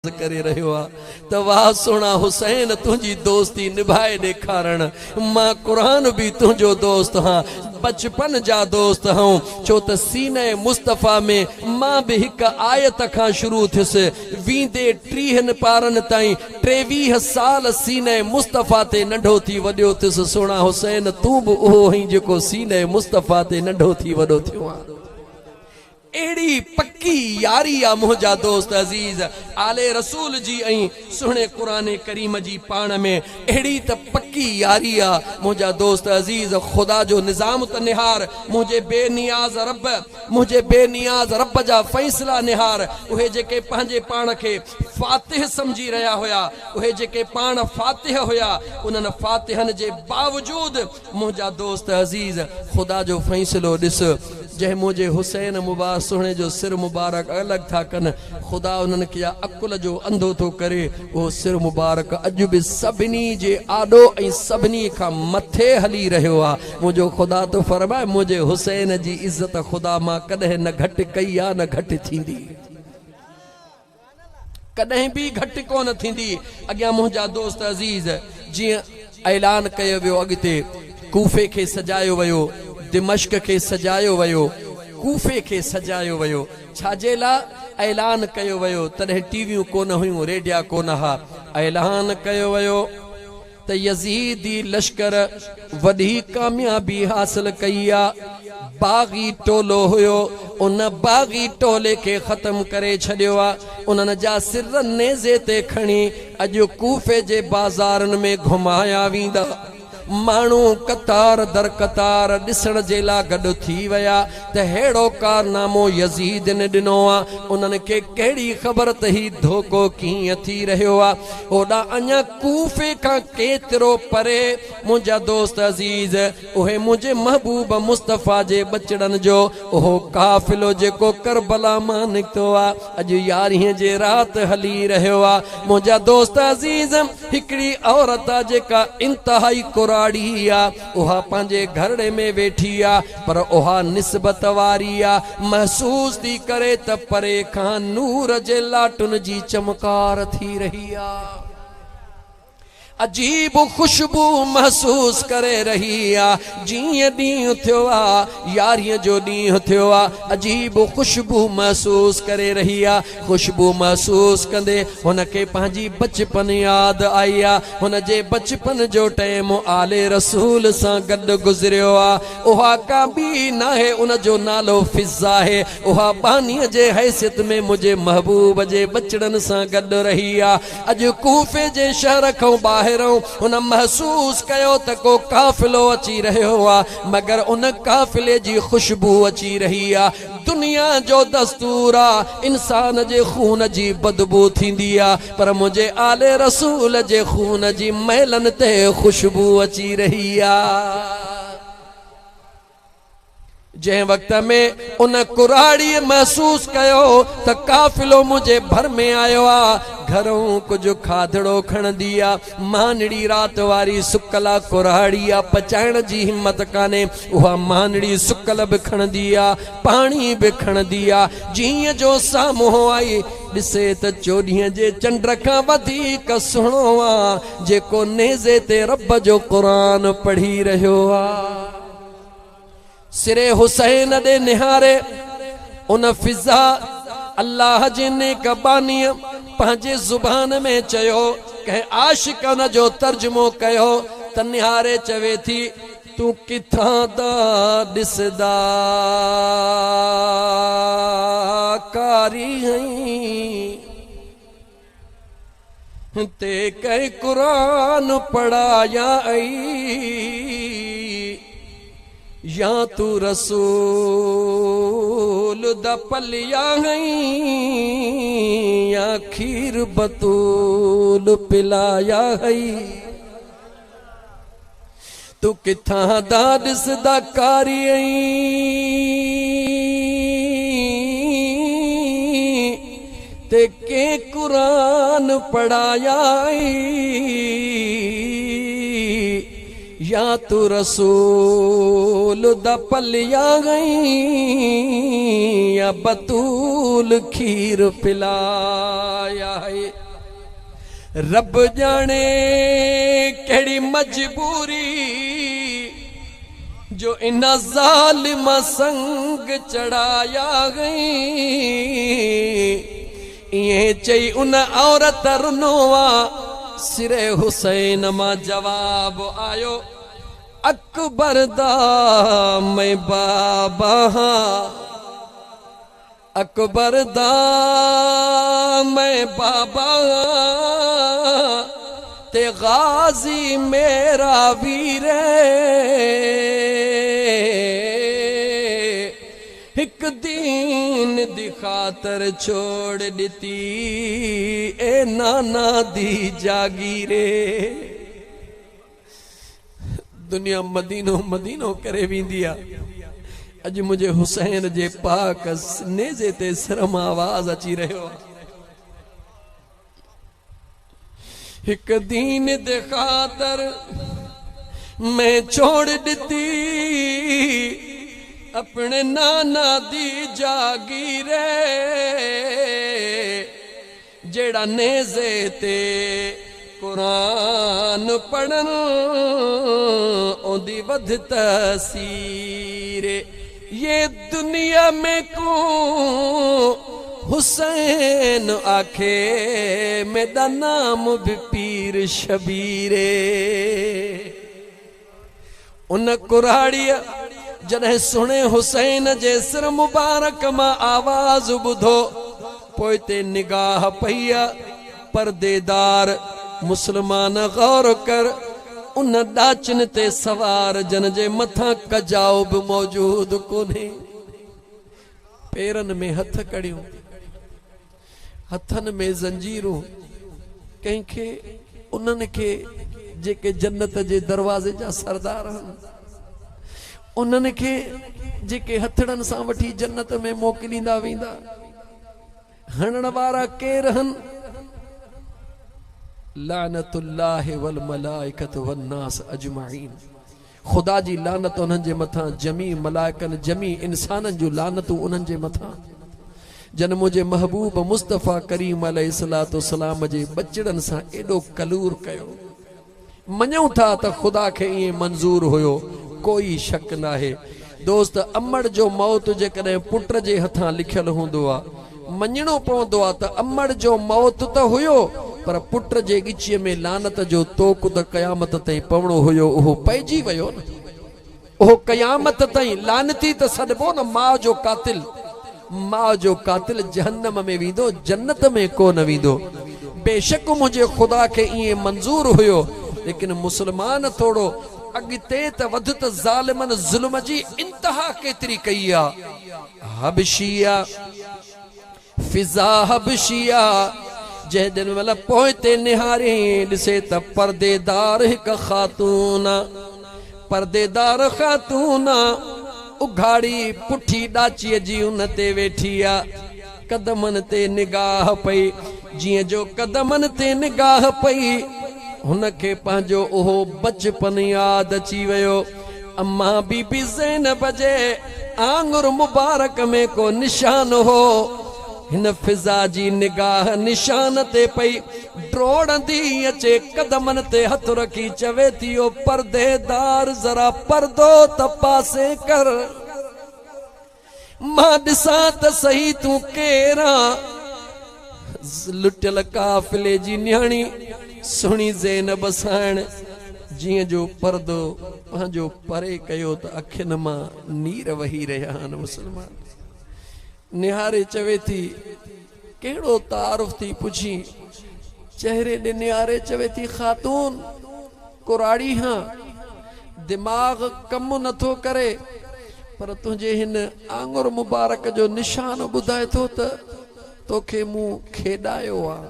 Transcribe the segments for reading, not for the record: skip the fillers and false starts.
करे रहियो आ त वाह सोना हुसैन तुझी दोस्ती निभाए ॾेखारण मां कुरान भी तुझो दोस्त हाँ बचपन जा दोस्त हूँ छो त सीने मुस्तफ़ा में मां भी हिक आयत खां शुरू थियुसि वींदे 30 पारन ताईं 23 साल सीने मुस्तफ़ा ते नंढो थी वॾो थियुसि। सोना हुसैन तू भी उहो ही जेको सीने मुस्तफ़ा ते नंढो थी वॾो थियो आहे। एड़ी पक्की यारी आ मुझा दोस्त अजीज आले रसूल जी ऐं सुहणे कुरान करीम जी पाण में एड़ी त पक्की यारी आ मुझा दोस्त अजीज। खुदा जो निजाम त निहार मुझे बेनियाज रब जा फैसला निहार उहे जेके पंहिंजे पाण खे फातिह समझी रहा हुया उहे जेके पाण फातिह हुया उन्हनि फातिहन जे बावजूद मुझा दोस्त अजीज खुदा जो फैसलो ॾिस जै मुझे हुसैन मुबारक सुहणे जो सिर मुबारक अलग था कन खुदा उन्हनि खे अकुल जो अंधो थो करे वो सिर मुबारक अॼु भी सभिनी जे आॾो ऐं सभिनी खां मथे हली रहियो आहे। मुझो खुदा तो फरमाए मुझे हुसैन जी इज्जत खुदा मां कॾहिं न घटि कई आहे न घटि थींदी कॾहिं भी घटि कोन थींदी। अॻियां मुंहिंजा दोस्त अजीज जीअं ऐलान कयो वियो अॻिते कूफे खे सजायो वियो दिमश्क के सजायो वयो कूफे के सजायो वयो छाजे ला ऐलान कयो वयो तॾहिं टीवियूं कोन हुयूं रेडिया कोन हा ऐलान कयो वयो त यजीदी लश्कर वॾी कामयाबी हासिल कई आ। बागी टोलो हुयो उन बागी टोले के खत्म करे छॾियो आ उन्हनि जा सिर नेज़े ते खणी अॼु कूफे जे बाज़ारनि में घुमाया वेंदा मानू कतार दर कतार दिसण जे ला गॾु थी विया त हेड़ो कारनामो यजीद ने ॾिनो आहे उन्हनि खे कहिड़ी ख़बर त ही धोखो कीअं थी रहियो आहे। ओॾा अञा कूफे खां केतिरो परे मुंहिंजा दोस्त अजीज उहे मुंहिंजे महबूब मुस्तफ़ा जे बचड़नि जो उहो काफ़िलो जेको करबला मां निकितो आहे अॼु 11 जे राति हली रहियो आहे। मुंहिंजा दोस्त अजीज हिकिड़ी औरत आहे जेका इंतहाई उहा पंहिंजे घरड़े में वेठी आ पर उहा निस्बत वारी आ महसूस थी करे त परे खां नूर जे लाटुन जी चमकार थी रही आ अजीब खुशबू महसूस करे रही आ जीअं ॾींहुं थियो आ 11 जो ॾींहुं थियो आ अजीब खुशबू महसूस करे रही आ। खुशबू महसूस कंदे हुनखे पंहिंजी बचपन याद आई आ हुन जे बचपन जो टाइम आले रसूल सां गॾु गुज़रियो आ। उहा का बि नाहे उन जो नालो फिज़ा आहे उहा बानीअ जे हैसियत में मुंहिंजे महबूब जे बचड़नि सां गॾु रही आ। अॼु कूफे जे शहर खां ॿाहिरि उन महसूस कयो त को काफ़िलो अची रहियो आहे मगर उन काफ़िले जी खुशबू अची रही आहे। दुनिया जो दस्तूर आहे इंसान जे खून जी बदबू थींदी आहे पर मुंहिंजे आले रसूल जे खून जी महलन ते खुशबू अची रही आहे। जै वक्त में उन कुराड़ी महसूस कयो त काफ़िलो मुझे भर में आयो आ घरों कुछ खाधड़ो खणदी आ मानड़ी रात वारी सुकला कुराड़ी आ पचाइण जी हिम्मत काने उहा मानड़ी सुकल भी खणदी आ पानी भी खणदी आ जीअं जो साम्हूं आई ॾिसे त 14 जे चंड खां वधीक सुहिणो आ जेको नेज़े ते रब जो कुरान पढ़ी रहियो आ। सिरे हुसैन दे निहारे उन फिज़ा अल्लाह जे नेक बानीअ पंहिंजे ज़ुबान में चयो कंहिं आशिक़न जो तर्जुमो कयो त निहारे चवे थी तू किथां दा ॾिसदा कारी ते कंहिं कुरान पढ़ाया या तू रसूल दा पलिया या खीर बतूल पिलाया तू किथां दा ॾिसदा कारी ते के कुरान पढ़ाया या तू रसूल दा पलिया गई या बतूल खीर पिलाया है। रब जाने केड़ी मजबूरी जो इना जालिमा संग चढ़ाया गई। ये चई उन औरत रुनोवा सिरे हुसैन मां जवाब आयो अकबर दा मैं बाबा हाँ, अकबर दा मैं बाबा हाँ, ते गाजी मेरा वीर एक दीन दी खातर छोड़ दिती ए नाना दी जागीरे। दुनिया मदीनो मदीनो करे वींदिया, अज मुझे हुसैन जे पाक नेज़े ते शर्म आवाज अची रहियो। एक दीन दे खातर मैं छोड़ दिती अपने नाना दी जागीरे। जेड़ा नेज़े ते कुरान पढ़न ओदी वध तसीरे। ये दुनिया में को हुसैन आखे मेरा नाम भी पीर शबीरे। उन कुराड़िया जॾहिं सुने हुसैन जे सिर मुबारक मां आवाज बुधो पोइते निगाह पईया पर्देदार मुसलमान गौर कर उन डाचन ते सवार जन जे मथा कजाओ भी मौजूद कोने। पेरन में हथ कड़ियों हथन में जंजीरूं कंहिंखे उन्हनि खे जेके जन्नत जे दरवाजे जा सरदार हन उन्हनि खे जेके हथड़न सां वठी जन्नत में मोकिलींदा वेंदा। हणण वारा केर हन? लानतुल्लाहि वल मलाइकत वन नास अजमाइन। खुदा जी लानत उन्हनि जे मथां, जमी मलाइकन जमी इंसाननि जूं लानतूं उन्हनि जे मथां। जन मुझे महबूब मुस्तफ़ा करीम अलैहिस्सलाम जे बचड़न सां एडो कलूर कयो। मञूं था त खुदा खे ईअं मंज़ूर हुयो, कोई शक नाहे। दोस्त अमड़ जो मौत जेकॾहिं पुट जे हथां लिखियल हूंदो आहे मञणो पवंदो आहे त अमड़ जो मौत त हुयो पर पुट जे गिचीअ में लानत जो तोक त क़यामत ताईं पवणो हुयो, उहो पइजी वियो न। उहो क़यामत ताईं लानती त सॾबो न। माउ जो कातिल, माउ जो कातिल जहन्नम में वेंदो, जन्नत में कोन वेंदो। बेशक मुझे खुदा खे ईअं मंज़ूर हुयो, लेकिन मुसलमान थोड़ो अॻिते त वध त ज़ालिमन ज़ुल्म जी इंतहा केतिरी कई आहे। हबशिया फिज़ा हबशिया जंहिं दिन महिल पोइते निहारे ॾिसे त पर्देदार हिक ख़ातून, पर्देदार ख़ातून उघाड़ी पुठी ॾाचीअ जी उन ते वेठी आ। कदमनि ते निगाह पई, जीअं जो कदमनि ते निगाह पई हुनखे पंहिंजो उहो बचपन यादि अची वियो। अम्मा बीबी ज़ैनब जे आंगुर मुबारक में को निशान हो। हिन फिज़ा जी निगाह निशान ते पई ड्रोड़ंदी अचे, कदमनि ते हथ रखी चवे थी ओ पर्देदार ज़रा पर्दो त पासे कर, मां ॾिसां त सही तूं केरां। लुटियल काफ़िले जी न्याणी सुहिणी ज़ैनब साण जीअं जो पर्दो पंहिंजो परे कयो त अखियुनि मां नीर वही रहिया आहिनि। मुसलमान निहारे चवे थी कहिड़ो तारुफ़ थी पुछी, चेहरे ॾे निहारे चवे थी ख़ातून कुराड़ी हां, दिमाग़ कमु नथो करे पर तुंहिंजे हिन आंगुर मुबारक जो निशान ॿुधाए थो त तोखे मूं खेॾायो आहे,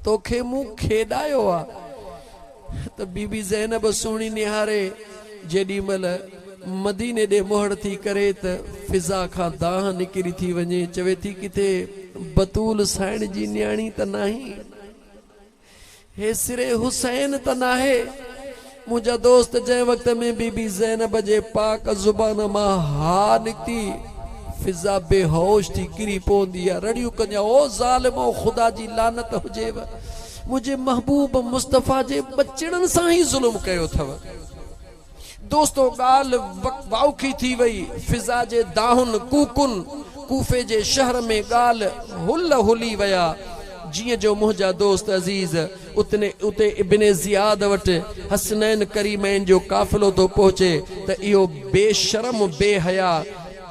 तोखे मूं खेॾायो आहे। त बीबी ज़ैनब सुहिणी निहारे जेॾी महिल मदीने ॾे मोहड़ थी करे त फिज़ा खां दाह निकिरी थी वञे, चवे थी किथे बतूल साइण जी न्याणी त नाही, हे सिरे हुसैन त नाहे। मुझा दोस्त जै वक्त में बीबी ज़ैनब जे पाक जुबान मां हा निकती फिजा बेहोश थी किरी पौंदी आहे रड़ियूं कन्या ओ ज़ालिमो खुदा जी लानत हुजेव मुझे महबूब मुस्तफ़ा जे बचड़न सां ही जुल्म कयो थव। दोस्तों गाल वाउखी थी वई फिजा जे दाहुन कूकुन कूफे जे शहर में गाल हुल हुली वया जिए जो मुझा दोस्त अजीज उते इब्ने ज़ियाद वट हसनैन करीमैन जो काफिलो तो पहुंचे त इहो बेशरम बेहया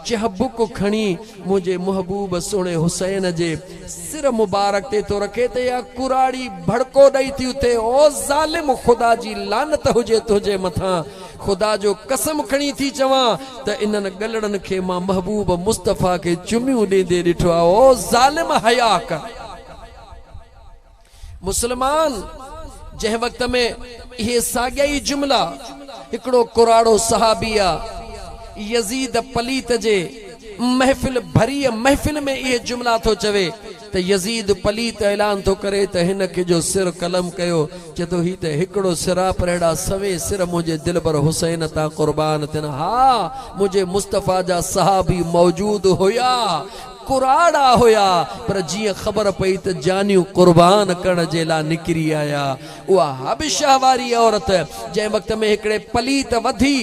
चहबुक खणी मुझे महबूब सोने हुसैन जे सिर मुबारक ते तो रखे ते या कुराड़ी भड़को दई थी उते ओ ज़ालिम खुदा जी लानत हुजे तुझे मथा खुदा जो कसम खणी थी चवा त इनन गलड़न के मां महबूब मुस्तफ़ा के चुमियूं देंदे डिठो आ ओ ज़ालिम हया कर। मुसलमान जह वक्त में ये साॻिया जुमला हिकड़ो कुराड़ो सहाबिया यजीद पलीत जे महफिल भरी महफिल में ये जुमला तो चवे त यजीद पलीत ऐलान तो करे त हिन के जो सिर कलम कयो चे तो ही त हिकड़ो सिरा परेड़ा सवे सिर मुझे दिल पर हुसैन ता कुर्बान थिन। हा मुझे मुस्तफ़ा जा सहाबी मौजूद होया कुराड़ा होया पर जी खबर पई त जानियूं कुर्बान करण जे ला निकरी आया उहा हबशा वारी औरत जै वक्त में हिकड़े पलीत वधी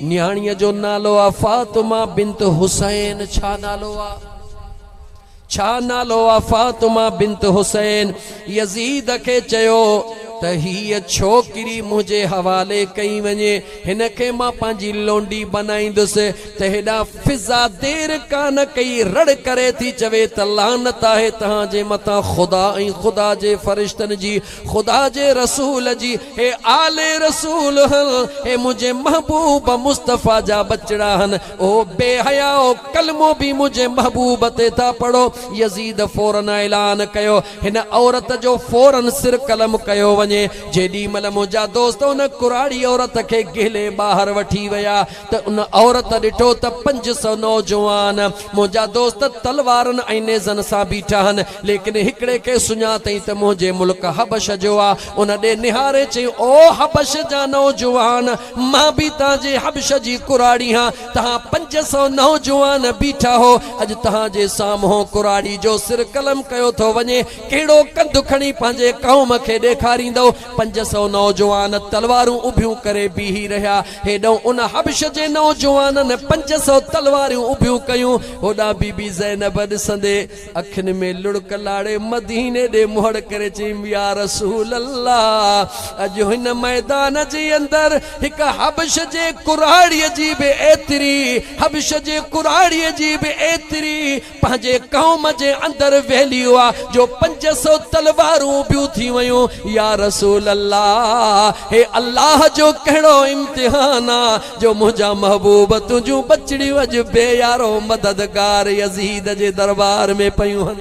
न्याणीअ जो नालो आ फातिमा बिन्त हुसैन छा नालो आ फातिमा बिन्त हुसैन यजीद के चयो त ही छोकरी मुझे हवाले कई वने हिन के मां पांजी लोंडी बनाईंदुसि त हेडा फिजा देर कान कई रड़ करे थी चवे त लानत आहे तहां जे मता खुदा ऐं खुदा जे फरिश्तन जी खुदा जे रसूल जी हे आले रसूल हन हे मुझे महबूब मुस्तफ़ा जा बचड़ा हन ओ बेहया ओ कलमो भी मुझे महबूब ते था पढ़ो। यजीद फौरन ऐलान कयो हिन औरत जो फौरन सिर कलम कयो वने जेडी मल मुझा दोस्त उन कुराड़ी औरत के गिले बाहर वठी वया त उन औरत डिठो त 500 नौजवान मुझा दोस्त तलवारन ऐं नेज़न सां बीठा हन लेकिन हिकड़े के सुञातई त मुझे मुल्क हबश जो आ उन दे निहारे चई ओ हबश जा नौजवान मां भी ताजे हबश जी कुराड़ी हां तहां 500 नौजवान बीठा हो अज तहां जे साम्हूं कुराड़ी जो सिर कलम कयो थो वने केड़ो कंद खणी पंहिंजे कौम खे ॾेखारींदो। 500 नौजवान तलवारूं उभियूं करे बीही रहा हेॾो उन हबश जे नौजवानन 500 तलवारूं उभियूं कयूं होॾा बीबी ज़ैनब ॾिसंदे अखियुनि में लुड़क लाड़े मदीने ॾे मुहड़ करे चई या रसूल अल्लाह अॼु हिन मैदान जे अंदर हिक हबश जे कुराड़ीअ जी बि एतिरी हबश जे कुराड़ीअ जी बि एतिरी पंहिंजे कौम जे अंदर वेली हुआ जो 500 तलवारूं उभियूं थी वयूं या रसूल अल्लाह हे अल्लाह जो कहिड़ो इम्तिहान आ जो मुझा महबूब तुझू बचड़ियूं अज बेयारो मददगार यजीद जे दरबार में पयूं हन।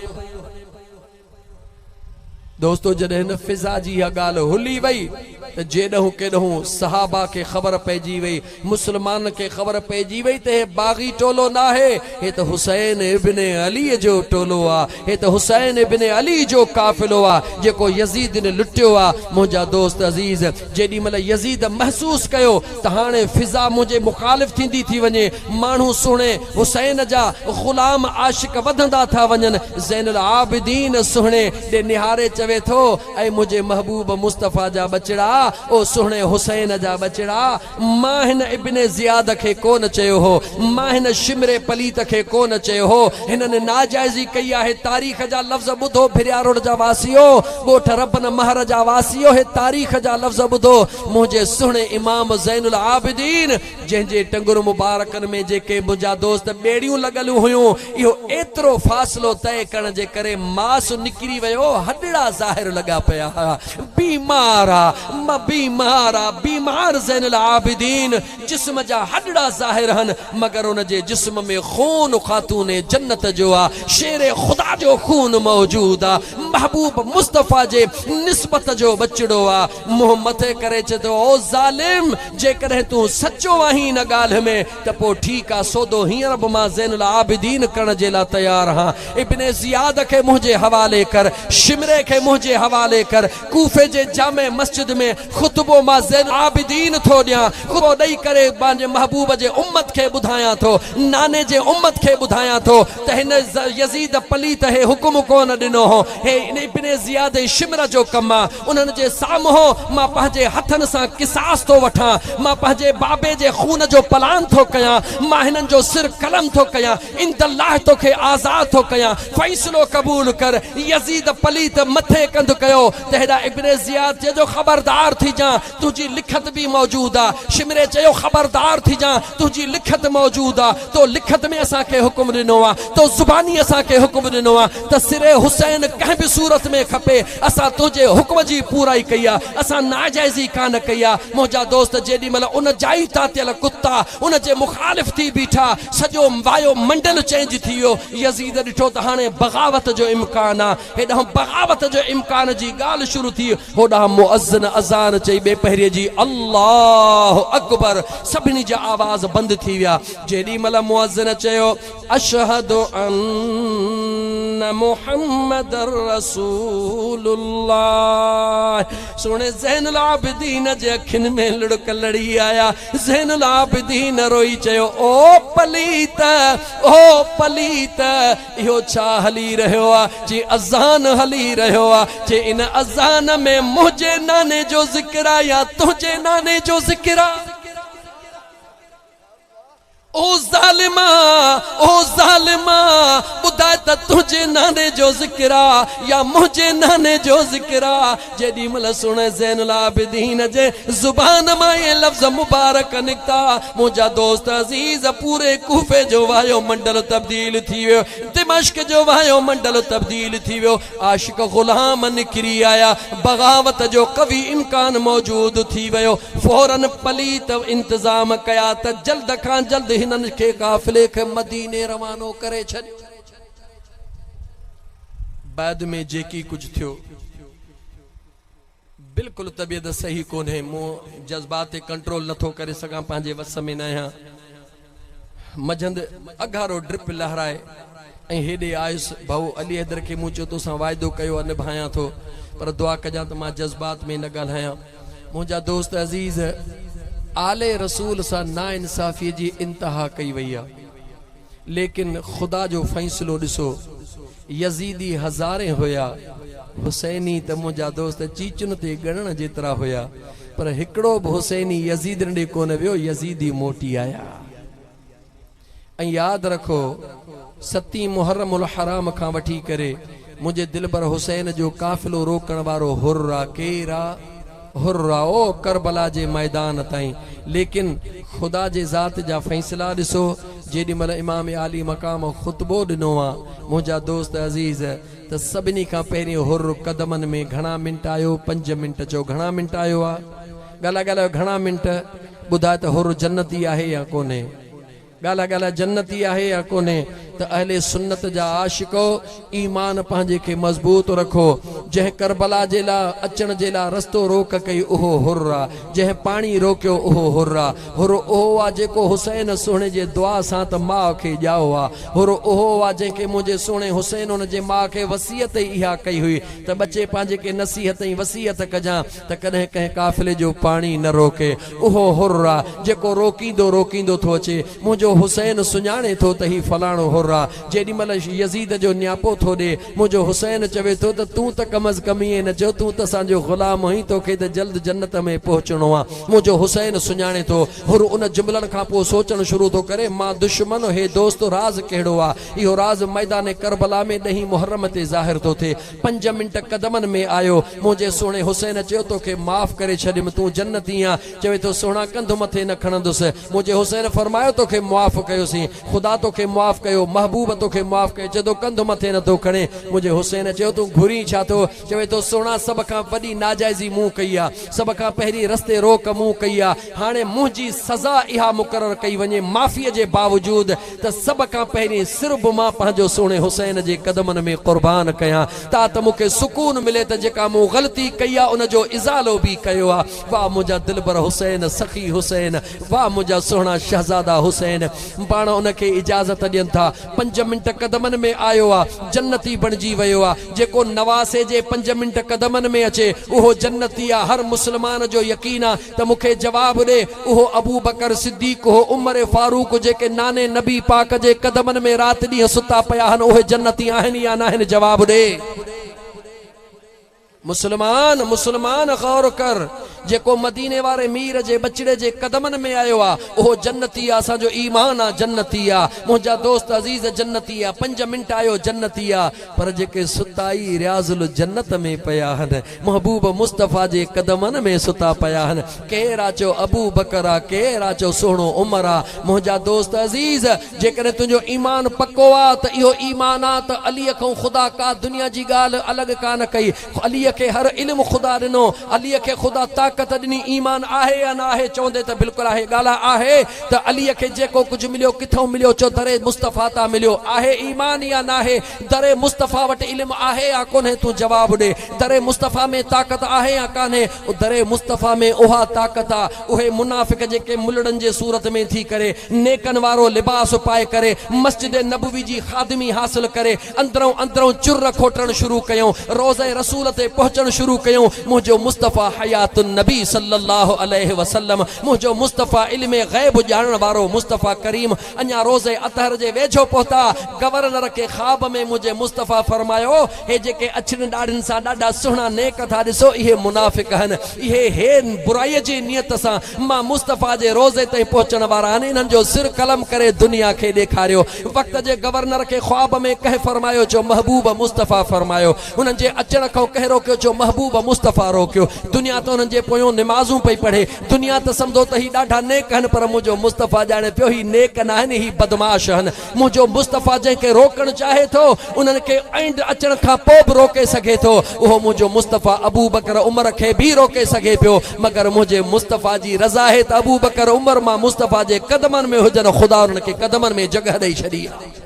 दोस्तों जॾहिं न फिजा जी गाल हुली वई त जेॾहूं केॾहूं सहाबा के खबर पइजी वई मुसलमान के खबर पइजी वई त हे बागी टोलो ना है हे त हुसैन इब्ने अली जो टोलो आ हे त हुसैन इब्ने अली जो काफिलो आ जेको यजीद ने लुटियो आ। मुझा दोस्त अजीज जेडी मल यजीद महसूस कयो त हाणे फिजा मुझे मुखालिफ थींदी थी वने मानू सुणे हुसैन जा गुलाम आशिक वधंदा था वञन ज़ैनुल आबिदीन सुणे दे निहारे चवे थो ऐ मुझे महबूब मुस्तफ़ा जा बचड़ा ओ सुहणे हुसैन जा बचड़ा मां हिन इब्ने ज़ियाद के कोन चयो हो मां हिन शिमरे पलीत के कोन चयो हो हिनने नाजायज़ी कई आहे। तारीख जा लफ्ज़ बुधो भिरिया रोड जा वासियो गोठ रबन महर जा वासियो हे तारीख जा लफ्ज़ बुधो मुझे सुहणे इमाम ज़ैनुल आबिदीन जंहिंजे टंगुर मुबारकन में जेके मुझा दोस्त बेड़ियूं लगल हुयूं इहो एतिरो फ़ासिलो तय करण जे करे मास निकिरी वियो हॾड़ा ज़ाहिर लगा पिया बीमार ज़ैनुल आबिदीन जिस्म जा हॾड़ा ज़ाहिर हन मगर उन जे जिस्म में खून खातून जन्नत जो आ शेर खुदा जो खून मौजूद आ महबूब मुस्तफ़ा जे निस्बत जो बचड़ो आ मुंह मथे करे चे तो ओ ज़ालिम जेकॾहिं तूं सचो आहीं इन ॻाल्हि में त पोइ ठीकु आहे सौदो हींअर बि मां ज़ैनुल आबिदीन करण जे लाइ तयारु हां। इब्ने ज़ियाद के मुंहिंजे हवाले कर शिमरे के मुंहिंजे हवाले कर कूफे जे जामे मस्जिद में खुतबो मां ज़ैन आबिदीन थो ॾियां, खुतबो ॾेई करे पंहिंजे महबूब जे उम्मत खे ॿुधायां थो, नाने जे उम्मत खे ॿुधायां थो त हिन यज़ीद पलीत हे हुकुम कोन ॾिनो हो, हे इब्न ज़ियाद शिमर जो कमु आहे, उन्हनि जे साम्हूं मां पंहिंजे हथनि सां किसास थो वठां, मां पंहिंजे बाबे जे खून जो पलान थो कयां, मां हिननि जो सिर कलम थो कयां, इंदल्लाह तोखे आज़ाद थो कयां, फ़ैसिलो क़बूल कर। यज़ीद पलीत मथे कंधु कयो त हेॾा इब्न ज़ियाद चयो ख़बरदार थी जा, तुंहिंजी लिखत बि मौजूद आहे। शिमरे चयो ख़बरदार थी जा, तुंहिंजी लिखत मौजूद आहे, तो लिखत में असांखे हुकुम ॾिनो आहे, तो ज़ुबानी असांखे हुकुम ॾिनो आहे त सिरे हुसैन कंहिं बि सूरत में खपे, असां तुंहिंजे हुकुम जी पूराई कई आहे, असां नाजाइज़ी कान कई आहे। मुंहिंजा दोस्त जेॾी महिल उन जाई तातियल कुत्ता उन जे मुखालिफ़ थी बीठा, सॼो वायो मंडल चेंज थी वियो। यज़ीद ॾिठो त हाणे बग़ावत जो इम्कान आहे, हेॾां बग़ावत जो इम्कान जी ॻाल्हि शुरू थी, होॾां मुअज़्ज़िन अज़ान चई ॿिए पहिरीं जी अल्लाहु अकबर, सभिनी जा आवाज़ बंदि थी विया। जेॾी महिल मुअज़्ज़िन चयो अशहदु अन्न मुहम्मदर रसूलुल्लाह, सुणे ज़ैनुल आबिदीन जे अखियुनि में लुड़क लड़ी आया। ज़ैनुल आबिदीन रोई चयो ओ पलीत, ओ पलीत, इहो छा हली रहियो आहे? जी अज़ान हली रहियो आहे, जे इन अज़ान में मुंहिंजे नाने जो ज़िक्र आहे या तुंहिंजे नाने जो ज़िक्र आहे? ओ ज़ालिमा, ओ ज़ालिमा, ॿुधाए त तुंहिंजे नाने जो ज़िक्र आहे या मुंहिंजे नाने जो ज़िक्र आहे? जेॾी महिल सुणे ज़ैनुल आबिदीन जे ज़ुबान मां इहे लफ़्ज़ मुबारक निकिता, मुंहिंजा दोस्त अज़ीज़, पूरे कूफे जो वायो मंडल तब्दील थी वियो, दिमश्क जो वायो मंडल तब्दील थी वियो। आशिक ग़ुलाम निकिरी आया, बग़ावत जो कवी इम्कान मौजूद थी वियो। फौरन पलीत इंतज़ाम कया त जल्द खां जल्द हिननि खे काफ़िले खे मदीने रवानो करे छॾियो। बाद में जेकी कुछ थियो बिल्कुल तबियत सही कोन्हे, मूं जज्बात कंट्रोल नथो करे सघां, पंहिंजे वस में न आहियां। मझंद अघारो ड्रिप लहराए ऐं हेॾे आयुसि भाऊ अली हैदर खे मूं चयो तोसां वाइदो कयो आहे निभायां थो, पर दुआ कजां त मां जज्बात में न ॻाल्हायां। मुंहिंजा दोस्त अज़ीज़, आले रसूल सां नाइंसाफ़ी जी इंतहा कई वई आहे, लेकिन खुदा जो फ़ैसिलो ॾिसो, यज़ीदी हज़ारे हुया, हुसैनी त मुंहिंजा दोस्त चीचुनि ते ॻणण जेतिरा हुया, पर हिकिड़ो बि हुसैनी यज़ीद ॾे कोन वियो, यज़ीदी मोटी आया। ऐं यादि रखो, 7 मुहर्रमुल हराम खां वठी करे मुंहिंजे दिलबर हुसैन जो काफ़िलो रोकण वारो हुर्रा केरु आहे? हुर्रा ओ करबला जे मैदान ताईं। लेकिन खुदा जे ज़ात जा फ़ैसिला ॾिसो, जेॾी महिल इमाम आली मक़ाम ख़ुतबो ॾिनो आहे मुंहिंजा दोस्त अज़ीज़, त सभिनी खां पहिरीं हुर्र कदमनि में घणा मिंट आयो? 5 मिंट। चओ घणा मिंट आयो आहे? ॻाल्हायो घणा मिंट? ॿुधाए त हुर्र जन्नती आहे या कोन्हे? ॻाल्हाए जन्नती आहे या कोन्हे? त अहले सुन्नत जा आशिको, ईमान पंहिंजे खे मज़बूत रखो। जंहिं करबला जे लाइ अचण जे लाइ रस्तो रोक कई उहो हुर्र आहे, जंहिं पाणी रोकियो उहो हुर्र आहे। हुर्र उहो आहे जेको हुसैन सुहिणे जे दुआ सां त माउ खे ॼाओ आहे। हुर्र उहो आहे जंहिंखे मुंहिंजे सुहिणे हुसैन हुन जे माउ खे वसीयत इहा कई हुई त बचे पंहिंजे खे नसीहत ऐं वसीयत कजां त कॾहिं कंहिं काफ़िले जो पाणी न रोके। उहो हुर्र आहे जेको रोकींदो रोकींदो थो अचे, मुंहिंजो हुसैन सुञाणे थो त ही फलाणो हुर्र आहे। जेॾी महिल यज़ीद जो न्यापो थो ॾे, मुंहिंजो हुसैन चवे थो त तूं त कम अज़ कम ईअं न चओ, तूं त असांजो ग़ुलाम हुई, तोखे त जल्द जन्नत में पहुचणो आहे। मुंहिंजो हुसैन सुञाणे थो। हुर उन जुमलनि खां पोइ सोचणु शुरू थो करे, मां दुश्मन हे दोस्त राज़ कहिड़ो आहे? इहो राज़ मैदान करबला में 10 मुहर्रम ते ज़ाहिर थो थिए। 5 मिंट कदमनि में आयो, मुंहिंजे सुहिणे हुसैन चयो तोखे माफ़ करे छॾियमि, तूं जन्नती आहे। चवे थो सुहिणा कंधु मथे न खणंदुसि। मुंहिंजे हुसैन फरमायो तोखे मुआफ़ कयोसीं, ख़ुदा तोखे मुआफ़ कयो, महबूब तोखे मुआफ़ कयो। चए थो कंधु मथे नथो खणे। मुंहिंजे हुसैन चयो तूं घुरी छा थो? चवे थो सुहिणा सभ खां वॾी नाजाइज़ी मूं कई आहे, सभ खां पहिरीं रस्ते रोक मूं कई आहे। हाणे मुंहिंजी सज़ा इहा मुक़ररु कई वञे माफ़ीअ जे बावजूदि त सभ खां पहिरीं सिर्फ़ मां पंहिंजो सुहिणे हुसैन जे क़दमनि में क़ुर्बान कयां, त मूंखे सुकून मिले त जेका मूं ग़लती कई आहे उनजो इज़ालो बि कयो आहे। वाह मुंहिंजा दिलबर हुसैन, सखी हुसैन, वाह मुंहिंजा सुहिणा शहज़ादा हुसैन। पाण उनखे इजाज़त ॾियनि था। 5 मिंट कदमनि में आयो आहे, जन्नती बणिजी वियो आहे। जेको नवासे जे 5 मिनट कदमन में अचे उहो जन्नती आ। हर मुसलमान जो यकीन आ त मूंखे जवाब दे उहो अबू बकर सिद्दीक हो उमर फारूक जेके नाने नबी पाक जे कदमन में रात ॾींहं सुता पिया आहिनि उहे जन्नती आहिनि या न आहिनि? जवाब दे। मुसलमान मुसलमान गौर कर, जेको मदीने वारे मीर जे बचड़े जे कदमन में आयो आ उहो जन्नती आ। असांजो ईमान आ जन्नती आ। मुंहिंजा दोस्त अजीज जन्नती आ। 5 मिनट आयो जन्नती आ। पर जेके सुताई रियाजुल जन्नत में पिया आहिनि, महबूब मुस्तफ़ा जे कदमन में सुता पिया आहिनि। केरु आ? चो अबू बकर आ। केरु आ? चो सुहिणो उमर आ। मुंहिंजा दोस्त अजीज, जेकॾहिं तुंहिंजो ईमान पको आ त इहो ईमान आ त अलीअ खां ख़ुदा का दुनिया जी ॻाल्हि अलॻि कान कई। अलीअ खे हर इल्म ख़ुदा ॾिनो, अलीअ खे ख़ुदा ताक़त ॾिनी। ईमान आहे या न आहे? चवंदे त बिल्कुलु आहे। ॻाल्हि आहे त अलीअ खे जेको कुझु मिलियो किथां मिलियो? चो दरे मुस्तफ़ा तां मिलियो। आहे ईमान या न आहे? दरे मुस्तफ़ा वटि इल्म आहे या कोन्हे? तूं जवाब ॾे। दरे मुस्तफ़ा में ताक़त आहे या कान्हे? दरे मुस्तफ़ा में उहा ताक़त आ। उहे मुनाफ़िक जेके मुलड़नि जे सूरत में थी करे, नेकन वारो लिबास पाए करे, मस्जिद नबवी जी ख़ादिमी हासिल करे, अंदरों अंदरों चुर खोटण शुरू कयूं, रोज़े रसूल ते पहुचण शुरू कयूं। मुंहिंजो मुस्तफ़ा हयातुन नबी सल्लल्लाहु अलैहि वसल्लम, मुंहिंजो मुस्तफ़ा इल्मे ग़ैब ॼाणण वारो मुस्तफ़ा करीम अञा रोज़े अतहर जे वेझो पहुता। गवर्नर के ख़्वाब में मुंहिंजे मुस्तफ़ा फरमायो, हे जेके अछिन ॾाढ़िन सां ॾाढा सुहिणा नेक था ॾिसो, इहे मुनाफ़िक आहिनि। इहे बुराईअ जी नियत सां मां मुस्तफ़ा जे रोज़े ताईं पहुचण वारा आहिनि। इन्हनि जो सिर कलम करे दुनिया खे ॾेखारियो। वक़्त जे गवर्नर के ख़्वाब में कंहिं फरमायो, जो महबूब मुस्तफ़ा फरमायो। हुननि जे अचण खां कंहिं रोकियो? जो महबूब मुस्तफ़ा रोकियो। दुनिया त हुननि जे पोयों निमाज़ूं पई पढ़े, दुनिया त सम्झो त ही ॾाढा नेक आहिनि, पर मुंहिंजो मुस्तफ़ा ॼाणे पियो ही नेक न आहिनि, ही बदमाश आहिनि। मुंहिंजो मुस्तफ़ा जंहिंखे रोकणु चाहे थो उन्हनि खे ऐंड अचण खां पोइ बि रोके सघे थो। उहो मुंहिंजो मुस्तफ़ा अबू बकर उमर खे बि रोके सघे पियो, मगर मुंहिंजे मुस्तफ़ा जी रज़ा आहे त अबू बकर उमर मां मुस्तफ़ा जे कदमनि में हुजनि। ख़ुदा उन्हनि खे कदमनि में जगह ॾेई छॾी आहे।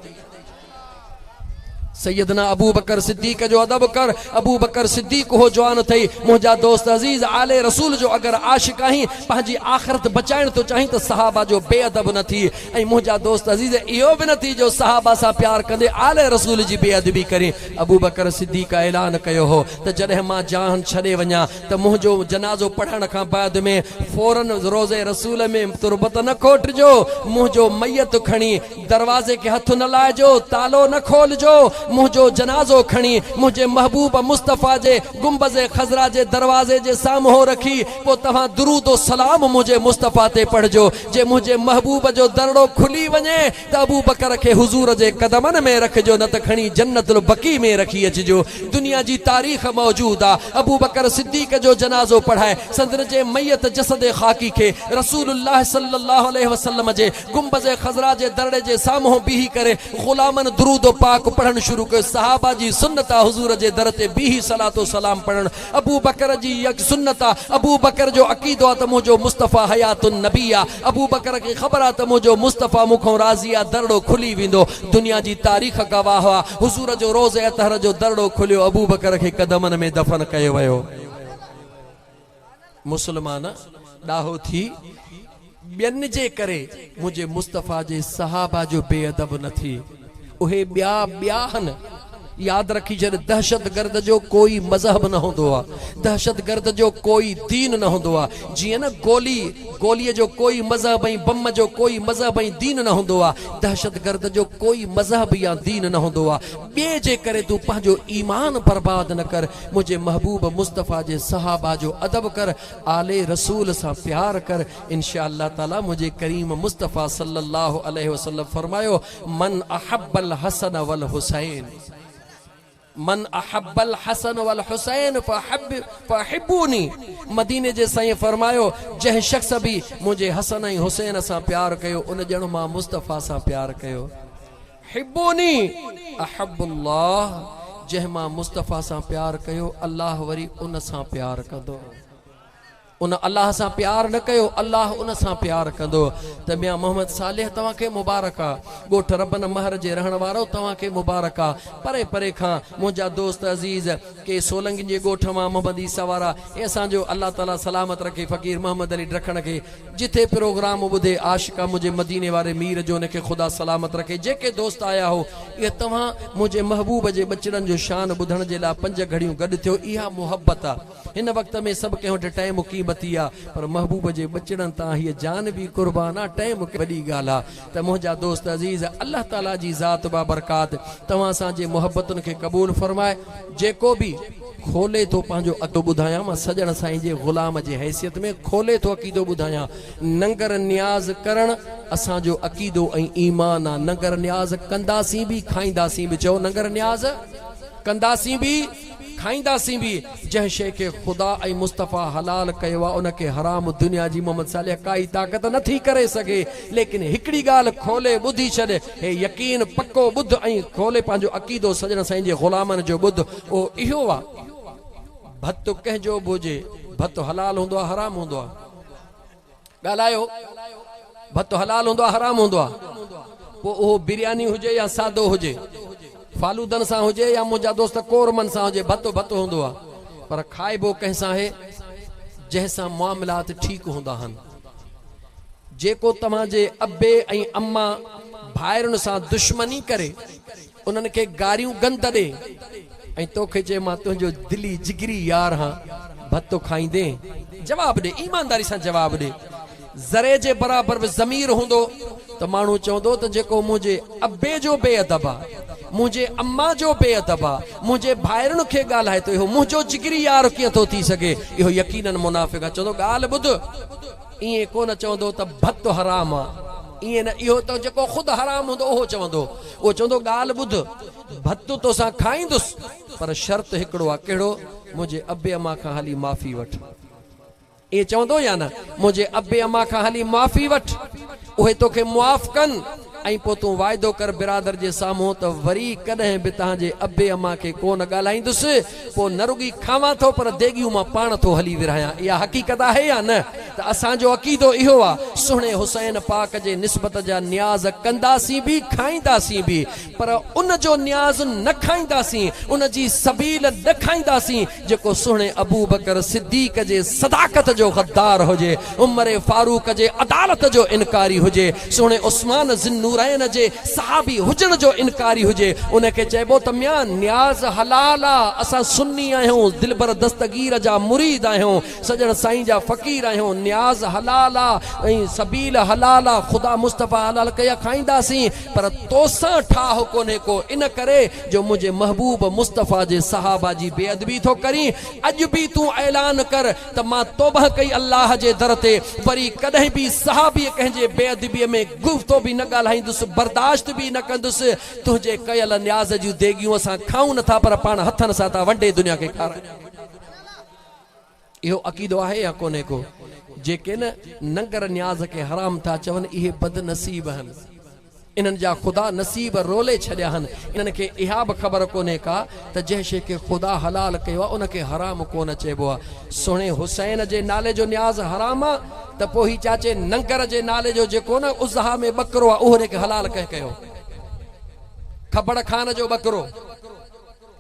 सैयदना अबू बकर सिद्दीक जो अदब कर। अबू बकर सिद्दीक हो जवान थई। मुंहिंजा दोस्त अजीज, आले रसूल जो अगर आशिक आहीं, पंहिंजी आख़िरत बचाइण तो चाहीं त सहाबा जो बेअदब न थी। ऐं मुंहिंजा दोस्त अजीज, इहो बि न थी जो सहाबा सां प्यार कंदे आले रसूल जी बेअदबी करी। अबू बकर सिद्दीक ऐलान कयो हो त जॾहिं मां जान छॾे वञा त मुंहिंजो जनाज़ो पढ़ण खां बाद में फौरन रोज़े रसूल में तुरबत न खोटिजो। मुंहिंजो मैयत खणी दरवाज़े खे हथ न लाइजो, तालो न खोलिजो। मुंहिंजो जनाज़ो खणी मुंहिंजे महबूब मुस्तफ़ा जे गुंबज़े खज़रा जे दरवाज़े जे साम्हूं रखी पोइ तव्हां दुरूद ओ सलाम मुंहिंजे मुस्तफ़ा ते पढ़जो। जे मुंहिंजे महबूब जो दरड़ो खुली वञे त अबू बकर खे हुज़ूर जे कदमनि में रखिजो, न त खणी जन्नतुल बकी में रखी अचिजो। दुनिया जी तारीख़ मौजूद आहे। अबू बकर सिद्दीक जो जनाज़ो पढ़ाए संदन जे मैयत जसद ख़ाकी खे रसूलुल्लाह सल्लल्लाहु अलैहि वसल्लम जे गुंबज़े खज़रा जे दरड़े जे साम्हूं बीही करे ग़ुलामन दुरूद पाक पढ़ण शुरू कयो। सहाबा जी सुन्नत आहे हुज़ूर जे दर ते बीही सलातो सलाम पढ़ण। अबू बकर जी यक सुन्नत आहे। अबू बकर जो अक़ीदो आहे त मुंहिंजो मुस्तफ़ा हयातुन नबी आहे। अबू बकर खे ख़बर आहे त मुंहिंजो मुस्तफ़ा मूंखां राज़ी आहे, दरड़ो खुली वेंदो। दुनिया जी तारीख़ गवाह आहे। हुज़ूर जो रोज़े अतहर जो दरड़ो खुलियो, अबू बकर खे कदमनि में दफ़न कयो वियो। मुसलमान ॾाहो थी ॿियनि जे करे मुंहिंजे मुस्तफ़ा जे सहाबा जो बेअदब न थी। उहे ॿिया आहिनि। याद रखी छॾ, दहशत गर्द जो कोई मज़हब न हूंदो आहे, दहशत गर्द जो कोई दीन न हूंदो आहे। जीअं न गोलीअ जो कोई मज़हब ऐं बम जो कोई मज़हब ऐं दीन न हूंदो आहे, दहशत गर्द जो कोई मज़हब या दीन न हूंदो आहे। ॿिए जे करे तूं पंहिंजो ईमान बर्बाद न कर। मुंहिंजे महबूब मुस्तफ़ा जे सहाबा जो अदब कर, आले रसूल सां प्यार कर। इंशा अल्लाह ताला मुंहिंजे करीम मुस्तफ़ा सल्लल्लाहु अलैहि वसल्लम फरमायो, मन अहब्बल हसन वल हुसैन, मन अहब्बल हसन वल हुसैन फहिब्बूनी। मदीने जे साईं फरमायो, जंहिं शख्स बि मुंहिंजे हसन ऐं हुसैन सां प्यार कयो उन ॼण मां मुस्तफ़ा सां प्यार कयो। हिब्बूनी अहब्बुल्लाह, जंहिं मां मुस्तफ़ा सां प्यार कयो अल्लाह वरी उन सां प्यार कंदो। उन अल्लाह से प्यार न कयो, अल्लाह उन से प्यार कंदो। त मियां मोहम्मद सालेह तव्हां खे मुबारक आहे, ॻोठ रबन महर जे रहण वारो तव्हां खे मुबारक आहे। परे परे खां मुंहिंजा दोस्त अज़ीज़ के सोलंगी जे ॻोठ मां मोहम्मद ईसा वारा, ऐं असांजो अल्लाह ताला सलामत रखे फ़कीर मोहम्मद अली ॾखण खे, जिथे प्रोग्राम ॿुधे आशिका मुंहिंजे मदीने वारे मीर जो उनखे ख़ुदा सलामत रखे। जेके दोस्त आया हो इहे तव्हां मुंहिंजे महबूब जे बचड़नि जो शान ॿुधण जे लाइ 5 घड़ियूं गॾु थियो, इहा मुहबत आहे। हिन वक़्त में सभु कंहिं वटि टाइम क़ीमती आहे, पर महबूब जे बचड़नि तां हीअ जान बि क़ुर्बान आहे, टाइम वॾी ॻाल्हि आहे। त मुंहिंजा दोस्त अज़ीज़, अल्लाह ताला जी ज़ात बाबरकात तव्हां असांजे मुहबतुनि खे क़बूल फरमाए। जेको बि खोले थो पंहिंजो अक़ीदो ॿुधायां, मां सजण साईं जे ग़ुलाम जे हैसियत में खोले थो अक़ीदो ॿुधायां। नंगर न्याज़ करणु असांजो अक़ीदो ऐं ईमान आहे। नंगर न्याज़ कंदासीं बि खाईंदासीं बि। चओ नंगर न्याज़ कंदासीं बि खाईंदासीं बि। जंहिं शइ खे ख़ुदा ऐं मुस्तफ़ा हलाल कयो आहे उनखे हराम दुनिया जी मोहम्मद सालेह काई ताक़त नथी करे सघे। लेकिन हिकिड़ी ॻाल्हि खोले ॿुधी छॾ, हे यकीन पको ॿुध ऐं खोले पंहिंजो अक़ीदो सजण साईं जे ग़ुलामनि जो ॿुध, उहो इहो आहे भत कंहिंजो बि हुजे, भत हलाल हूंदो आहे हराम हूंदो आहे? ॻाल्हायो, भत हलाल हूंदो आहे हराम हूंदो आहे? पोइ उहो बिरयानी हुजे या सादो हुजे, फालूदन सां हुजे या मुंहिंजा दोस्त कोरमन सां हुजे, भतो भतो हूंदो आहे। पर खाइबो कंहिंसां आहे जंहिंसां मामलात ठीक हूंदा आहिनि। जेको तव्हांजे अबे ऐं अम्मा भाइरुनि सां दुश्मनी करे उन्हनि खे गारियूं गंद ॾे ऐं तोखे चए मां तुंहिंजो दिली जिगरी यार हां, भतो खाईंदे? जवाब ॾे, ईमानदारी सां जवाब ॾे। ज़रे जे बराबर बि ज़मीर हूंदो त माण्हू चवंदो त जेको मुंहिंजे अबे जो बेअदब आहे, मुंहिंजे अम्मा जो बेअदब आहे, मुंहिंजे भाइरुनि खे ॻाल्हाए थो, इहो मुंहिंजो जिगरी यार कीअं थो थी सघे? इहो यकीनन मुनाफ़िक़ आहे। चवंदो ॻाल्हि ॿुध, ईअं कोन चवंदो त भत हराम आहे, ईअं न। इहो त जेको ख़ुदि हराम हूंदो उहो चवंदो। उहो चवंदो ॻाल्हि ॿुध, भत तोसां खाईंदुसि, पर शर्त हिकिड़ो आहे। कहिड़ो? मुंहिंजे अबे अम्मा खां हली माफ़ी वठ। इहे चवंदो या न? मुंहिंजे अबे अम्मा खां हली माफ़ी वठ, उहे तोखे मुआफ़ कनि, ऐं पोइ तूं वाइदो कर बिरादर जे साम्हूं त वरी कॾहिं बि तव्हांजे अबे अम्मा खे कोन ॻाल्हाईंदुसि। पोइ न रुॻी खावां थो, पर देगियूं मां पाण थो हली विरहायां। इहा हक़ीक़त आहे या न? त असांजो अक़ीदो इहो आहे, सुहिणे हुसैन पाक जे निस्बत जा न्याज़ कंदासीं बि खाईंदासीं बि, पर उन जो न्याज़ न खाईंदासीं, उन जी सबील न खाईंदासीं जेको सुहिणे अबू बकर सिद्दीक़ जे सदाकत जो गद्दार हुजे, उमर फारूक जे अदालत जो इनकारी हुजे, सुहिणे उस्मान ज़िन्नूरैन जे सहाबी हुजण जो इनकारी हुजे। उनखे चइबो त मियां न्याज़ हलाल आहे, असां सुन्नी आहियूं, दिलबर दस्तगीर जा मुरीद आहियूं, सजण साईं जा फ़क़ीर आहियूं। न्याज़ हलाल आहे ऐं सबील हलाल आहे, ख़ुदा मुस्तफ़ा हलाल कया खाईंदासीं, पर तोसां ठाह कोन्हे को, इन करे जो मुंहिंजे महबूब मुस्तफ़ा जे सहाबा जी बेअदबी थो करीं। अॼु बि तूं ऐलान कर त मां तौबह कई अल्लाह जे दर ते, वरी कॾहिं बि सहाबी कंहिंजे बेअदबीअ में गुफ़्तो बि न ॻाल्हाईंदुसि, बर्दाश्त बि न कंदुसि। तुंहिंजे कयल न्याज़ जूं देगियूं असां खाऊं नथा, पर पाण हथनि सां था वंडे दुनिया खे खारायूं। इहो अक़ीदो आहे या कोन्हे को? जेके न नंगर न्याज़ खे हराम था चवनि, इहे बदनसीब आहिनि। इन्हनि जा ख़ुदा नसीब रोले छॾिया आहिनि। इन्हनि खे इहा बि ख़बर कोन्हे का त जंहिं शइ खे ख़ुदा हलाल कयो आहे उनखे हराम कोन चइबो आहे। सुहिणे हुसैन जे नाले जो न्याज़ हराम आहे, त पोइ ही चाचे नंगर जे नाले जो जेको न उज़हा में बकरो आहे, उहो खे हलाल कंहिं कयो? खबड़ खान जो बकरो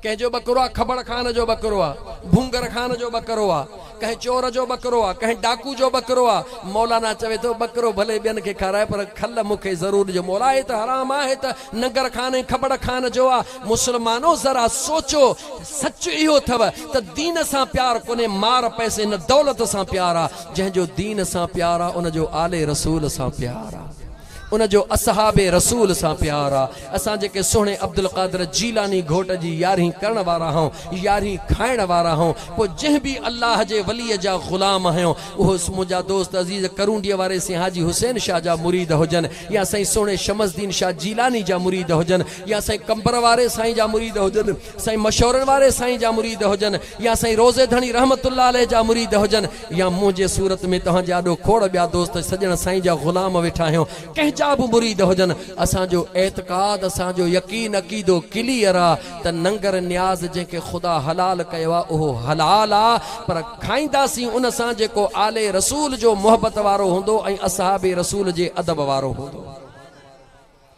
कंहिंजो बकरो आहे? खबड़ खान जो बकरो आहे, भूंगर खान जो बकरो आहे, कंहिं चोर जो बकरो आहे, कंहिं डाकू जो बकरो आहे। मौलाना चवे थो बकरो भले ॿियनि खे खाराए, पर खल मूंखे ज़रूर ॾियो। मौला हे त हराम आहे, त नंगर खान ऐं खबड़ खान जो आहे। मुस्लमानो ज़रा सोचो, सच इहो अथव त दीन सां प्यार कोन्हे, मार पैसे न दौलत सां प्यार आहे। जंहिंजो दीन सां प्यार आहे उनजो आले रसूल सां प्यार आहे, उनजो असहाबे रसूल सां प्यार आहे। असां जेके सुहिणे अब्दुल क़ादिर जीलानी घोट जी यारहीं करण वारा आहियूं, यारहीं खाइण वारा आहियूं, पोइ जंहिं बि अल्लाह जे वलीअ जा ग़ुलाम आहियूं, उहो मुंहिंजा दोस्त अज़ीज़ करूंडीअ वारे साईं हाजी हुसैन शाह जा मुरीद हुजनि, या साईं सुहिणे शमसदीन शाह जीलानी जा मुरीद हुजनि, या साईं कंबर वारे साईं जा मुरीद हुजनि, साईं मशौरनि वारे साईं जा मुरीद हुजनि, या साईं रोज़े धणी रहमतुल्लाह अलैह जा मुरीद हुजनि, या मुंहिंजे सूरत में तव्हांजा ॾाढो खोड़ ॿिया दोस्त सॼण साईं जा ग़ुलाम वेठा आहियूं। कंहिंजा जड़ा भी मुरीद हुजन असांजो एतकाद असांजो यकीन अकीदो क्लियर आ त नंगर न्याज जेके खुदा हलाल कयो आ ओहो हलाल आ पर खाईंदासीं उन सां जेको आले रसूल जो मोहब्बत वारो हुंदो ऐं असहाबे रसूल जे अदब वारो हुंदो।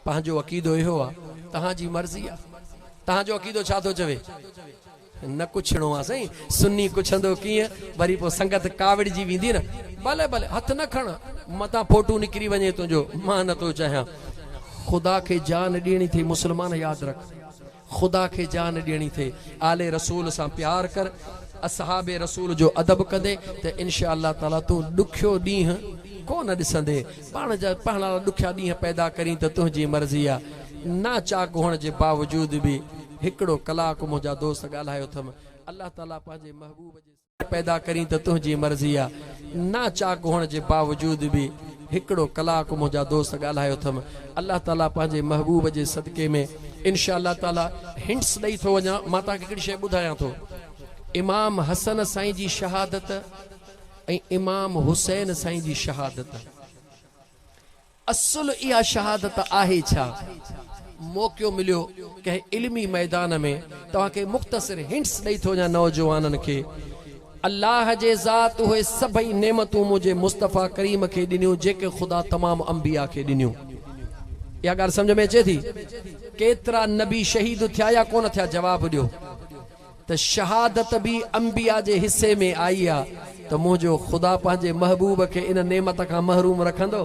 पंहिंजो अकीदो इहो आ तहांजी मर्ज़ी आ तहांजो अकीदो छा थो चवे न कुछणो आ सही सुन्नी कुछंदो कीअं वरी पोइ संगत कावड़जी वेंदी न भले भले हथ न खण मतां फोटू निकिरी वञे तुंहिंजो मां नथो चाहियां खुदा खे जान ॾियणी थी मुस्लमान यादि रख खुदा खे जान ॾियणी थे आले रसूल सां प्यार कर असहाबे रसूल जो अदब कंदे त इंशा अल्लाह ताला तूं ॾुखियो ॾींहुं कोन ॾिसंदे पाण जा पाण ॾुखिया ॾींहं पैदा करी त तुंहिंजी मर्ज़ी आ ना चाक हुअण जे बावजूद बि हिकिड़ो कलाक मुंहिंजा दोस्त ॻाल्हायो अथमि अल्लाह ताला पंहिंजे महबूब जे पैदा करी त तुंहिंजी मर्ज़ी आ ना चाक हुअण जे बावजूद बि हिकिड़ो कलाक मुंहिंजा दोस्त ॻाल्हायो अथमि अल्लाह ताला पंहिंजे महबूब जे सदके में इंशा अल्लाह ताला हिंट्स ॾेई थो वञा मां तव्हांखे हिकिड़ी शइ ॿुधायां थो इमाम हसन साईं जी शहादत ऐं इमाम हुसैन साईं जी शहादत असुल इहा शहादत आहे छा मौक़ो मिलियो कंहिं इल्मी मैदान में तव्हांखे मुख़्तसिर हिंट्स ॾेई थो वञा नौजवाननि खे अल्लाह जे ज़ात उहे सभई नेमतूं मुंहिंजे मुस्तफ़ा करीम खे ॾिनियूं जेके ख़ुदा तमामु अंबिया खे ॾिनियूं इहा ॻाल्हि सम्झ में अचे थी केतिरा नबी शहीद थिया या कोन थिया जवाबु ॾियो त शहादत बि अंबिया जे हिसे में आई आहे त मुंहिंजो ख़ुदा पंहिंजे महबूब खे इन नेमत खां महरूम रखंदो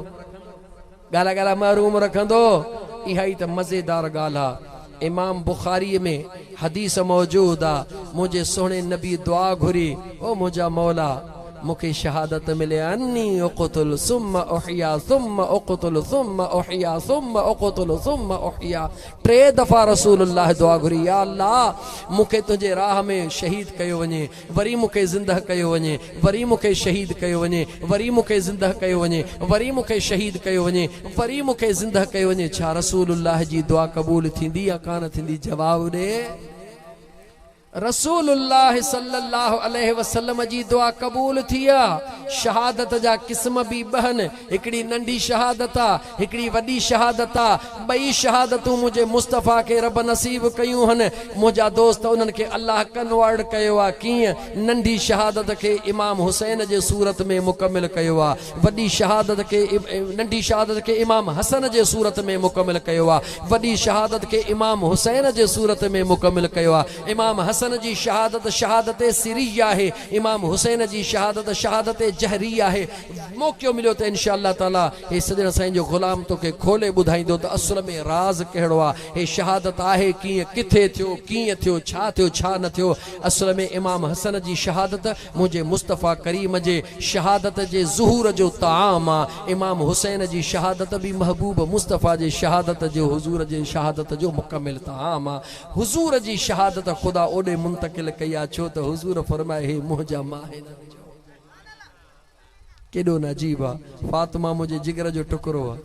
ॻाल्हि ॻाल्हि महरूम रखंदो इहा ई त मज़ेदार ॻाल्हि आहे इमाम बुखारी में हदीस मौजूद आ मुझे सोने नबी दुआ घुरी ओ मुझा मौला मुखे शहादत मिले अन्नी उक़तुल सुम्मा उहिया सुम्मा उक़तुल सुम्मा उहिया सुम्मा उक़तुल सुम्मा उहिया 3 दफ़ा रसूलुल्लाह दुआ घुरी या अल्लाह मुखे तुझे राह में शहीद कयो वने वरी मुखे जिंदा कयो वने वरी मुखे शहीद कयो वने वरी मुखे जिंदा कयो वने वरी मुखे शहीद कयो वने वरी मुखे जिंदा कयो वने छा रसूलुल्लाह जी दुआ कबूल थींदी या कान थींदी जवाब दे रसूलुल्लाह सल्लल्लाहु अलैहि वसल्लम जी दुआ कबूल थिया शहादत जा किस्म भी बहन हिकड़ी नंढी शहादत आ हिकड़ी वडी शहादत आ बई शहादतूं मुझे मुस्तफा के रब नसीब कयूं हन मुझा दोस्त उनन के अल्लाह कन्वर्ट कयो आ कीअं नंढी शहादत के इमाम हुसैन जे सूरत में मुकम्मल कयो आ वडी शहादत के नंढी शहादत के इमाम हसन जे सूरत में मुकम्मल कयो आ वडी शहादत के इमाम हुसैन जे सूरत में मुकम्मल कयो आ इमाम हसन जी शहादत शहादत सिरिया है इमाम हुसैन जी शहादत शहादत जहरिया है मौक़ो मिलो तो इंशाअल्लाह ताला हे सजण साईं जो गुलाम तो के खोले बुधाइंदो तो असल में राज कहिड़ो आ हे शहादत आहे कीअं किथे थियो कीअं थियो छा न थियो असल में इमाम हसन जी शहादत मुझे मुस्तफ़ा करीम जे शहादत जे ज़ुहूर जो ताम आ इमाम हुसैन जी शहादत भी महबूब मुस्तफ़ा जे शहादत जो हुजूर जे शहादत जो मुकम्मल ताम आ हुजूर जी शहादत खुदा ओडे मुंतकिल कया छो तो हुजूर फरमाए हे मुंहिंजा मां हिननि जो केॾो न अजीब आहे फातिमा मुंहिंजे जिगर जो टुकड़ो आहे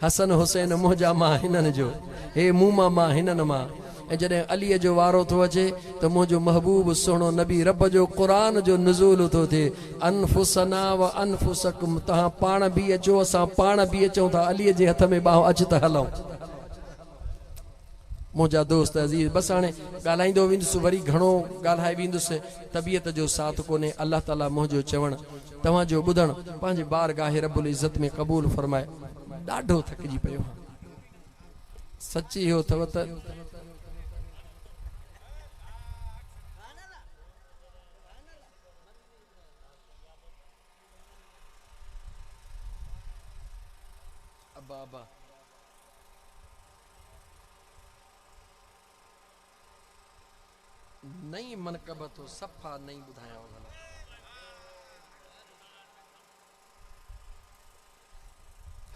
हसन हुसैन मुंहिंजा मां हिननि जो हे मूमा मां हिननि मां ऐं जॾहिं अलीअ जो वारो थो अचे त मुंहिंजो महबूब सुहिणो नबी रब जो क़ुरान जो नुज़ूल थो थिए अनफुसना व अनफुसकुम तव्हां पाण बि अचो असां पाण बि अचूं था अलीअ जे हथ में बाहो अच त हलूं मुझा दोस्त अजीज बस हाणे ॻाल्हाईंदो वेंदुसि वरी घणो ॻाल्हाए वेंदुसि तबियत जो साथ कोन्हे अल्लाह ताला मुंहिंजो चवण तव्हांजो ॿुधण पंहिंजे बारगाहे रब्बुल इज़्ज़त में क़बूल फरमाए ॾाढो थकिजी पियो सची इहो अथव त अब्बा नई मनकबत हो सफ़ा नहीं बुधाया होगा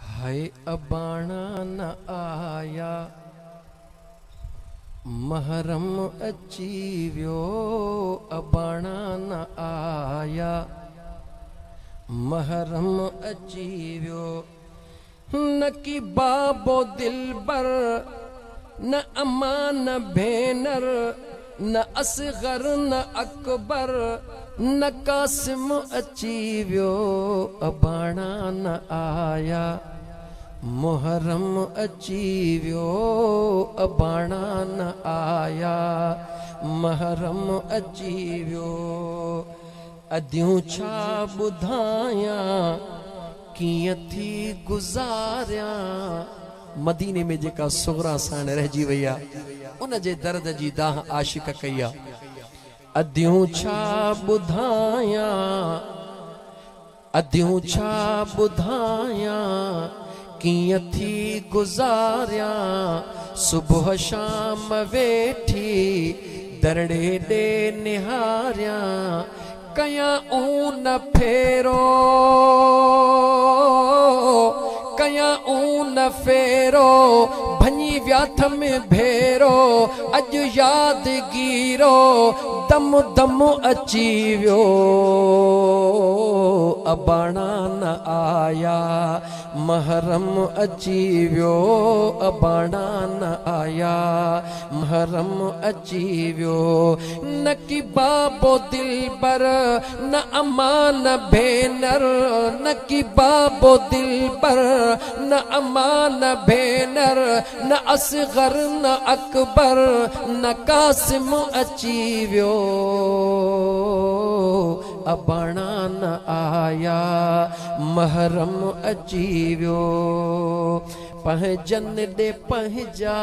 हाय अबाना न आया महरम अची वियो अबाना न आया महरम अची वियो न की बाबो दिलबर न अम्मा न भेनर न असगर न अकबर न कासिम अची वियो अबाणा न आया मुहर्रम अची वियो अबाणा न आया मुहर्रम अची वियो अदियूं छा ॿुधायां कीअं थी गुज़ारियां मदीने में जेका सुगरा साण रहिजी वई आहे उन जे दर्द जी दाह आशिक कई आहे अदियूं छा ॿुधायां अदियूं छा ॿुधायां कीअं थी गुज़ारियां सुबुह शाम वेठी दरड़े ॾे निहारियां कयां ऊन फेरो कयां ऊन फेरो भञी व्याथ में भेरो अॼु यादगीरो दम दम अची वियो अबाणा न आया मुहर्रम अची वियो अबाणा न आया मुहर्रम अची वियो न की बाबो दिलबर न अमान भेनर न की बाबो दिलबर न अमान भेनर न असगर न अकबर न कासिम अची वियो अबाणा न आया मुहर्रम अची वियो पंहिंजन ॾे पंहिंजा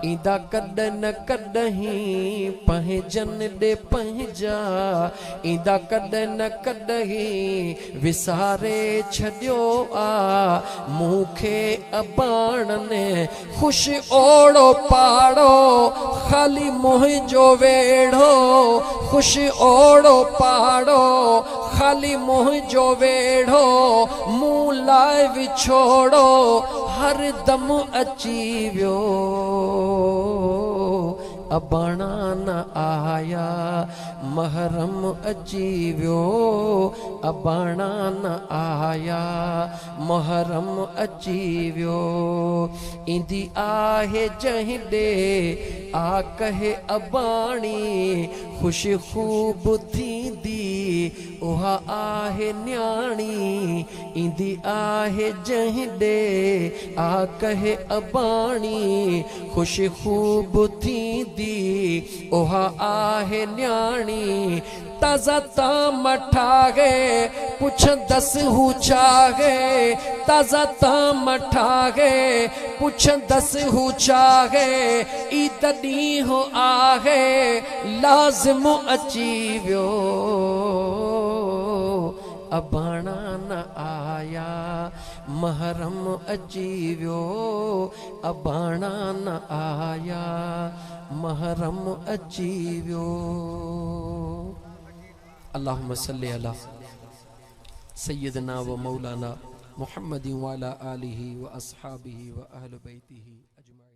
ईंदा कॾहिं न कॾहिं पंहिंजन ॾे पंहिंजा ईंदा कॾहिं न कॾहिं विसारे छॾियो आ मूंखे अबाणनि ख़ुशि ओड़ो पाड़ो ख़ाली मुंहिंजो वेड़ो ख़ुशि ओड़ो पाड़ो ख़ाली मुंहिंजो वेड़ो मूं लाइ विछोड़ो हर दम अची वियो अबाणा न आया मुहर्रम अची वियो अबाणा न आया मुहर्रम अची वियो ईंदी आहे जंहिं ॾे आ कहे अबाणी ख़ुशि ख़ूब थींदी उहा आहे न्याणी ईंदी आहे जंहिं ॾे आ कहे अबाणी ख़ुशि ख़ूब थींदी उहा आहे न्याणी ताज़ा ताम ठाहे पुछंदसि हू छाहे ताज़ा ताम ठाहे पुछंदसि हू छाहे ई तॾहिं आहे लाज़िम अची वियो अबाणा न आया मुहर्रम अची वियो अबाणा न आया मुहर्रम अची वियो अल्लाहुम्मा सल्ली अला सय्यदना व मौलाना मुहम्मदिन व अला आलिहि व अस्हाबिहि व अहल बैतिहि अजमईन।